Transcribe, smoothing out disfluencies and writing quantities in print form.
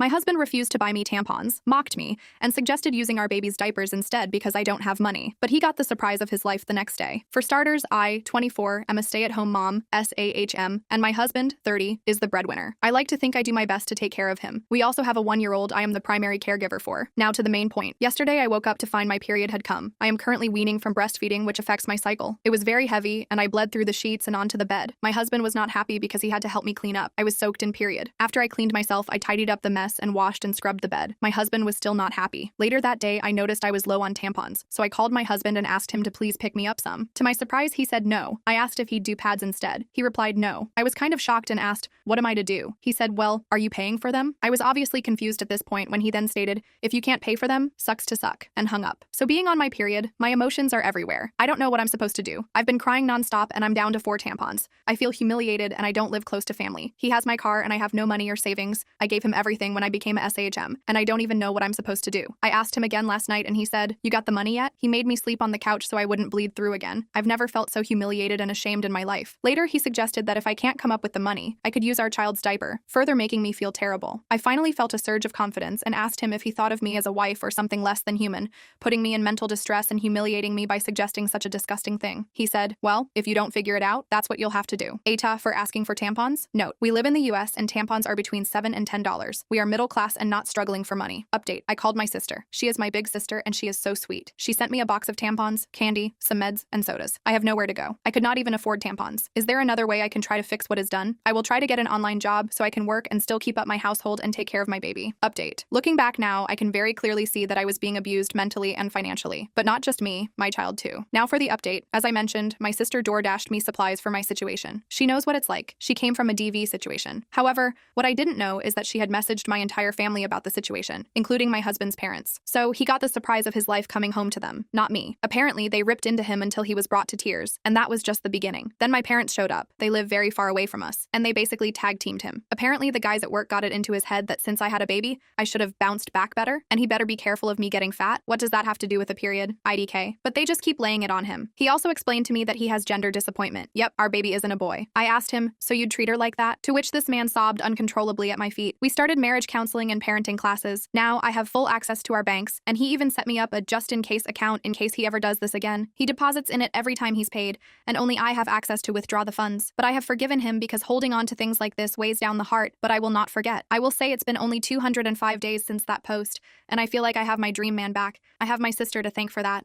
My husband refused to buy me tampons, mocked me, and suggested using our baby's diapers instead because I don't have money. But he got the surprise of his life the next day. For starters, I, 24, am a stay-at-home mom, SAHM, and my husband, 30, is the breadwinner. I like to think I do my best to take care of him. We also have a 1-year-old I am the primary caregiver for. Now to the main point. Yesterday I woke up to find my period had come. I am currently weaning from breastfeeding, which affects my cycle. It was very heavy, and I bled through the sheets and onto the bed. My husband was not happy because he had to help me clean up. I was soaked in period. After I cleaned myself, I tidied up the mess and washed and scrubbed the bed. My husband was still not happy. Later that day, I noticed I was low on tampons, so I called my husband and asked him to please pick me up some. To my surprise, he said no. I asked if he'd do pads instead. He replied no. I was kind of shocked and asked, what am I to do? He said, well, are you paying for them? I was obviously confused at this point when he then stated, if you can't pay for them, sucks to suck, and hung up. So being on my period, my emotions are everywhere. I don't know what I'm supposed to do. I've been crying nonstop and I'm down to 4 tampons. I feel humiliated and I don't live close to family. He has my car and I have no money or savings. I gave him everything when I became a SAHM, and I don't even know what I'm supposed to do. I asked him again last night and he said, you got the money yet? He made me sleep on the couch so I wouldn't bleed through again. I've never felt so humiliated and ashamed in my life. Later, he suggested that if I can't come up with the money, I could use our child's diaper, further making me feel terrible. I finally felt a surge of confidence and asked him if he thought of me as a wife or something less than human, putting me in mental distress and humiliating me by suggesting such a disgusting thing. He said, well, if you don't figure it out, that's what you'll have to do. ATA for asking for tampons? Note, we live in the US and tampons are between $7 and $10. We are middle class and not struggling for money. Update, I called my sister. She is my big sister and she is so sweet. She sent me a box of tampons, candy, some meds, and sodas. I have nowhere to go. I could not even afford tampons. Is there another way I can try to fix what is done? I will try to get an online job so I can work and still keep up my household and take care of my baby. Update. Looking back now, I can very clearly see that I was being abused mentally and financially. But not just me, my child too. Now for the update. As I mentioned, my sister DoorDashed me supplies for my situation. She knows what it's like. She came from a DV situation. However, what I didn't know is that she had messaged my entire family about the situation, including my husband's parents. So he got the surprise of his life coming home to them, not me. Apparently, they ripped into him until he was brought to tears, and that was just the beginning. Then my parents showed up. They live very far away from us, and they basically tag-teamed him. Apparently, the guys at work got it into his head that since I had a baby, I should have bounced back better, and he better be careful of me getting fat. What does that have to do with a period? IDK. But they just keep laying it on him. He also explained to me that he has gender disappointment. Yep, our baby isn't a boy. I asked him, so you'd treat her like that? To which this man sobbed uncontrollably at my feet. We started marriage counseling and parenting classes. Now I have full access to our banks, and he even set me up a just-in-case account in case he ever does this again. He deposits in it every time he's paid, and only I have access to withdraw the funds. But I have forgiven him because holding on to things like this weighs down the heart, but I will not forget. I will say it's been only 205 days since that post, and I feel like I have my dream man back. I have my sister to thank for that.